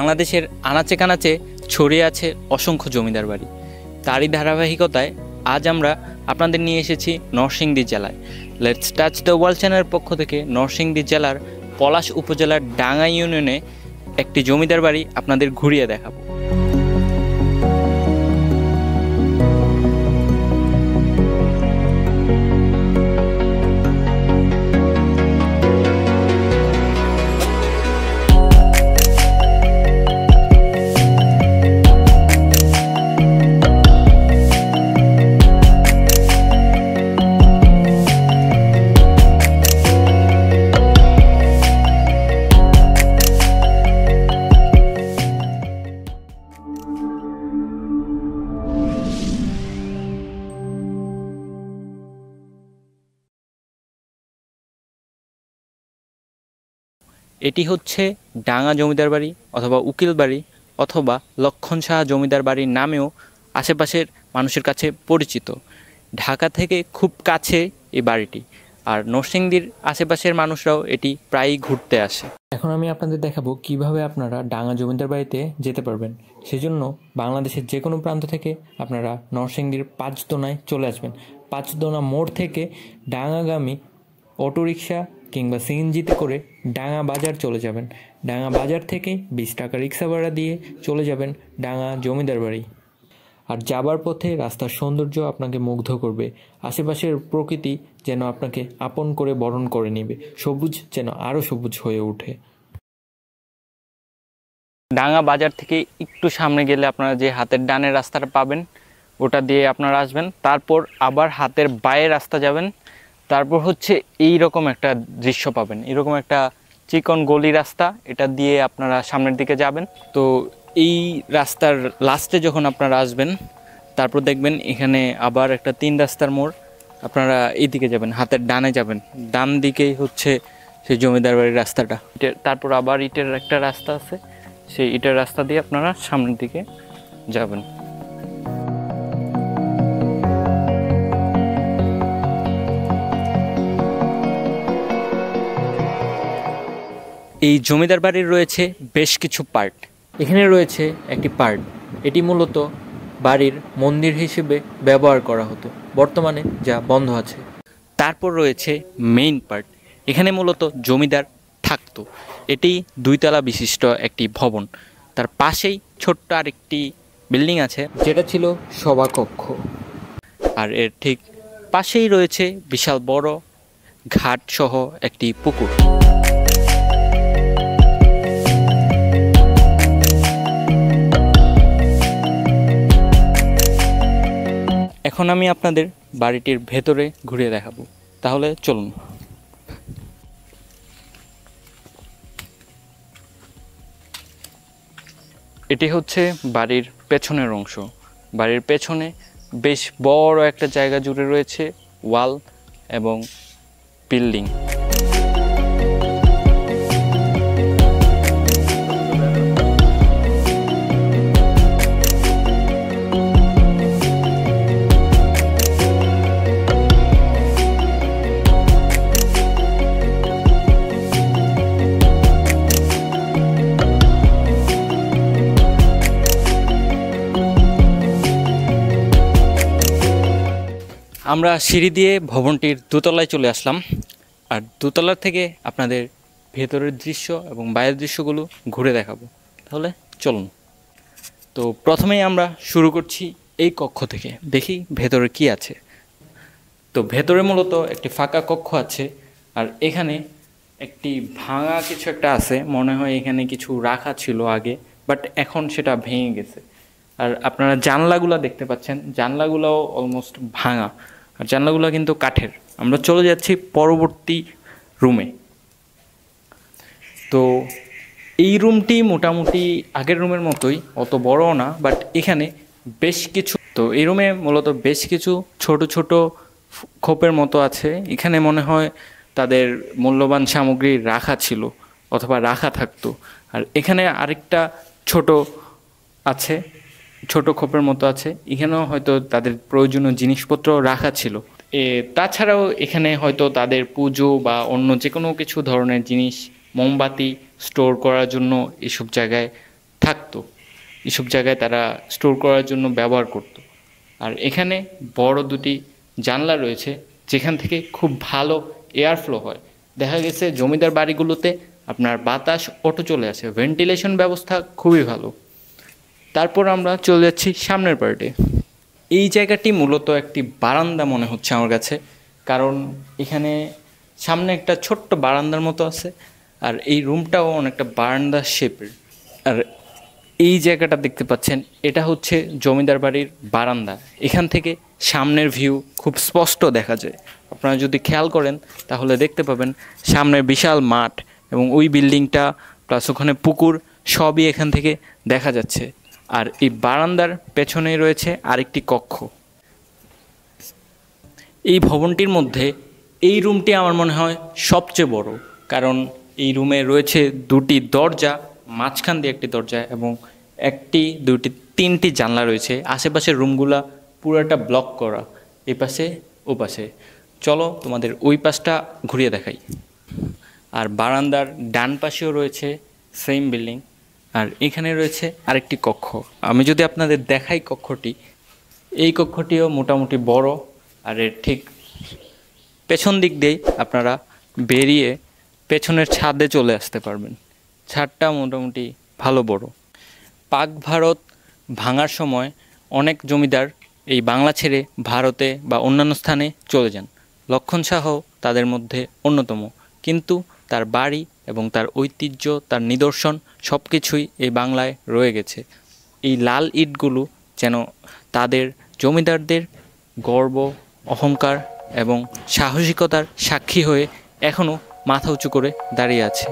বাংলাদেশের আনাচে কানাচে ছড়িয়ে আছে অসংখ্য জমিদার বাড়ি। তারই ধারাবাহিকতায় আজ আমরা আপনাদের নিয়ে এসেছি নরসিংদী জেলায়। লেটস টাচ দ্য ওয়ার্ল্ড চ্যানেলের পক্ষ থেকে নরসিংদী জেলার পলাশ উপজেলার ডাঙ্গা ইউনিয়নে একটি জমিদার বাড়ি আপনাদের ঘুরিয়ে দেখাবো। এটি হচ্ছে ডাঙ্গা জমিদার বাড়ি অথবা উকিল বাড়ি অথবা লক্ষণ শাহ জমিদার বাড়ির নামেও আশেপাশের মানুষের কাছে পরিচিত। ঢাকা থেকে খুব কাছে এই বাড়িটি, আর নরসিংদীর আশেপাশের মানুষরাও এটি প্রায়ই ঘুরতে আসে। এখন আমি আপনাদের দেখাবো কিভাবে আপনারা ডাঙ্গা জমিদার বাড়িতে যেতে পারবেন। সেজন্য বাংলাদেশের যে কোনো প্রান্ত থেকে আপনারা নরসিংদীর পাঁচদোনায় চলে আসবেন। পাঁচদোনা মোড় থেকে ডাঙ্গাগামী অটোরিকশা কিংবা সিএনজিতে করে ডাঙ্গা বাজার চলে যাবেন। ডাঙ্গা বাজার থেকে 20 টাকা রিক্সা ভাড়া দিয়ে চলে যাবেন ডাঙ্গা জমিদার বাড়ি। আর যাবার পথে রাস্তার সৌন্দর্য আপনাকে মুগ্ধ করবে। আশেপাশের প্রকৃতি যেন আপনাকে আপন করে বরণ করে নেবে, সবুজ যেন আরও সবুজ হয়ে ওঠে। ডাঙ্গা বাজার থেকে একটু সামনে গেলে আপনারা যে হাতের ডানের রাস্তাটা পাবেন ওটা দিয়ে আপনারা আসবেন। তারপর আবার হাতের বাঁয়ে রাস্তা যাবেন। তারপর হচ্ছে এই রকম একটা দৃশ্য পাবেন, এরকম একটা চিকন গলি রাস্তা, এটা দিয়ে আপনারা সামনের দিকে যাবেন। তো এই রাস্তার লাস্টে যখন আপনারা আসবেন তারপর দেখবেন এখানে আবার একটা 3 রাস্তার মোড়। আপনারা এই দিকে যাবেন, হাতের ডানে যাবেন, ডান দিকেই হচ্ছে সেই জমিদার বাড়ির রাস্তাটা। তারপর আবার ইটের একটা রাস্তা আছে, সেই ইটের রাস্তা দিয়ে আপনারা সামনের দিকে যাবেন। এই জমিদার বাড়ির রয়েছে বেশ কিছু পার্ট। এখানে রয়েছে একটি পার্ট, এটি মূলত বাড়ির মন্দির হিসেবে ব্যবহার করা হতো, বর্তমানে যা বন্ধ আছে। তারপর রয়েছে মেইন পার্ট, এখানে মূলত জমিদার থাকতো। এটি 2 তলা বিশিষ্ট একটি ভবন। তার পাশেই ছোট্ট আরেকটি বিল্ডিং আছে যেটা ছিল সভাকক্ষ। আর এর ঠিক পাশেই রয়েছে বিশাল বড় ঘাট সহ একটি পুকুর। এখন আমি আপনাদের বাড়িটির ভেতরে ঘুরিয়ে দেখাবো, তাহলে চলুন। এটি হচ্ছে বাড়ির পেছনের অংশ। বাড়ির পেছনে বেশ বড় একটা জায়গা জুড়ে রয়েছে ওয়াল এবং বিল্ডিং। আমরা সিঁড়ি দিয়ে ভবনটির দোতলায় চলে আসলাম, আর দোতলার থেকে আপনাদের ভেতরের দৃশ্য এবং বাইরের দৃশ্যগুলো ঘুরে দেখাবো, তাহলে চলুন। তো প্রথমেই আমরা শুরু করছি এই কক্ষ থেকে, দেখি ভেতরে কি আছে। তো ভেতরে মূলত একটি ফাঁকা কক্ষ আছে, আর এখানে একটি ভাঙা কিছু একটা আছে, মনে হয় এখানে কিছু রাখা ছিল আগে, বাট এখন সেটা ভেঙে গেছে। আর আপনারা জানলাগুলো দেখতে পাচ্ছেন, জানলাগুলোও অলমোস্ট ভাঙা, আর জানলাগুলো কিন্তু কাঠের। আমরা চলে যাচ্ছি পরবর্তী রুমে। তো এই রুমটি মোটামুটি আগের রুমের মতোই, অত বড়ও না, বাট এখানে বেশ কিছু, তো এই রুমে মূলত বেশ কিছু ছোট ছোট খোপের মতো আছে। এখানে মনে হয় তাদের মূল্যবান সামগ্রী রাখা ছিল অথবা রাখা থাকতো। আর এখানে আরেকটা ছোট আছে, ছোট খোপের মতো আছে, এখানেও হয়তো তাদের প্রয়োজনীয় জিনিসপত্র রাখা ছিল। তাছাড়াও এখানে হয়তো তাদের পুজো বা অন্য যে কোনো কিছু ধরনের জিনিস, মোমবাতি স্টোর করার জন্য এসব জায়গায় থাকতো, এসব জায়গায় তারা স্টোর করার জন্য ব্যবহার করত। আর এখানে বড় দুটি জানলা রয়েছে যেখান থেকে খুব ভালো এয়ার ফ্লো হয়। দেখা গেছে জমিদার বাড়িগুলোতে আপনার বাতাস অটো চলে আসে, ভেন্টিলেশন ব্যবস্থা খুবই ভালো। তারপর আমরা চলে যাচ্ছি সামনের পার্টে। এই জায়গাটি মূলত একটি বারান্দা মনে হচ্ছে আমার কাছে, কারণ এখানে সামনে একটা ছোট্ট বারান্দার মতো আছে, আর এই রুমটাও অনেকটা বারান্দার শেপের। আর এই জায়গাটা দেখতে পাচ্ছেন, এটা হচ্ছে জমিদার বাড়ির বারান্দা। এখান থেকে সামনের ভিউ খুব স্পষ্ট দেখা যায়। আপনারা যদি খেয়াল করেন তাহলে দেখতে পাবেন সামনের বিশাল মাঠ এবং ওই বিল্ডিংটা প্লাস ওখানে পুকুর সবই এখান থেকে দেখা যাচ্ছে। আর এই বারান্দার পেছনেই রয়েছে আরেকটি কক্ষ। এই ভবনটির মধ্যে এই রুমটি আমার মনে হয় সবচেয়ে বড়, কারণ এই রুমে রয়েছে দুটি দরজা, মাঝখান দিয়ে একটি দরজা এবং একটি দুটি তিনটি জানলা রয়েছে। আশেপাশের রুমগুলা পুরোটা ব্লক করা, এই পাশে ও পাশে। চলো তোমাদের ওই পাশটা ঘুরিয়ে দেখাই। আর বারান্দার ডান পাশেও রয়েছে সেম বিল্ডিং, আর এখানে রয়েছে আরেকটি কক্ষ। আমি যদি আপনাদের দেখাই কক্ষটি, এই কক্ষটিও মোটামুটি বড়। আর এর ঠিক পেছন দিক দিয়েই আপনারা বেরিয়ে পেছনের ছাদে চলে আসতে পারবেন। ছাদটা মোটামুটি ভালো বড়। পাক ভারত ভাঙার সময় অনেক জমিদার এই বাংলা ছেড়ে ভারতে বা অন্যান্য স্থানে চলে যান। লক্ষণ শাহ তাদের মধ্যে অন্যতম, কিন্তু তার বাড়ি এবং তার ঐতিহ্য, তার নিদর্শন সব কিছুই এই বাংলায় রয়ে গেছে। এই লাল ইটগুলো যেন তাদের জমিদারদের গর্ব, অহংকার এবং সাহসিকতার সাক্ষী হয়ে এখনও মাথা উঁচু করে দাঁড়িয়ে আছে।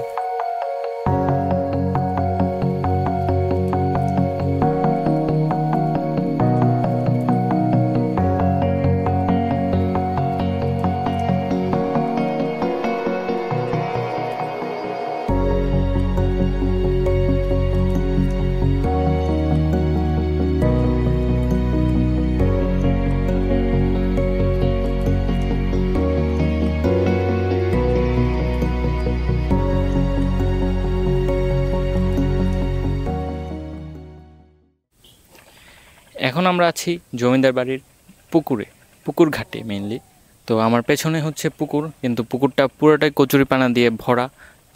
এখন আমরা আছি জমিদার বাড়ির পুকুরে, পুকুর ঘাটে মেইনলি। তো আমার পেছনে হচ্ছে পুকুর, কিন্তু পুকুরটা পুরোটাই কচুরিপানা দিয়ে ভরা,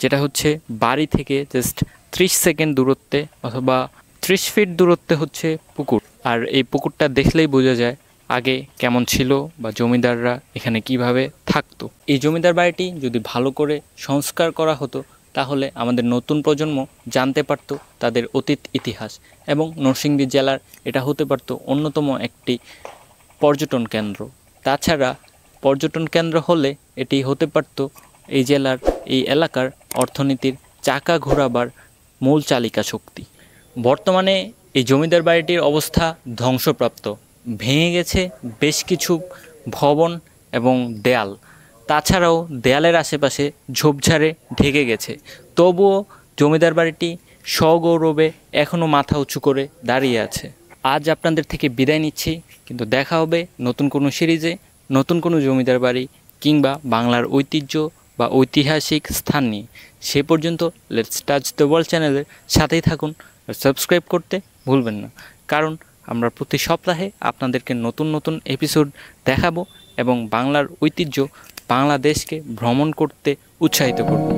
যেটা হচ্ছে বাড়ি থেকে জাস্ট 30 সেকেন্ড দূরত্বে অথবা 30 ফিট দূরত্বে হচ্ছে পুকুর। আর এই পুকুরটা দেখলেই বোঝা যায় আগে কেমন ছিল বা জমিদাররা এখানে কিভাবে থাকতো। এই জমিদার বাড়িটি যদি ভালো করে সংস্কার করা হতো তাহলে আমাদের নতুন প্রজন্ম জানতে পারত তাদের অতীত ইতিহাস, এবং নরসিংদী জেলার এটা হতে পারত অন্যতম একটি পর্যটন কেন্দ্র। তাছাড়া পর্যটন কেন্দ্র হলে এটি হতে পারত এই জেলার, এই এলাকার অর্থনীতির চাকা ঘোরাবার মূল চালিকা শক্তি। বর্তমানে এই জমিদার বাড়িটির অবস্থা ধ্বংসপ্রাপ্ত, ভেঙে গেছে বেশ কিছু ভবন এবং দেয়াল। তাছাড়াও দেয়ালের আশেপাশে ঝোপঝাড়ে ঢেকে গেছে, তবুও জমিদার বাড়িটি সগৌরবে এখনও মাথা উঁচু করে দাঁড়িয়ে আছে। আজ আপনাদের থেকে বিদায় নিচ্ছি, কিন্তু দেখা হবে নতুন কোনো সিরিজে, নতুন কোনো জমিদার বাড়ি কিংবা বাংলার ঐতিহ্য বা ঐতিহাসিক স্থান নিয়ে। সে পর্যন্ত লেটস টাচ দ্য ওয়ার্ল্ড চ্যানেলের সাথেই থাকুন আর সাবস্ক্রাইব করতে ভুলবেন না, কারণ আমরা প্রতি সপ্তাহে আপনাদেরকে নতুন নতুন এপিসোড দেখাবো এবং বাংলার ঐতিহ্য, বাংলাদেশকে ভ্রমণ করতে উৎসাহিত করব।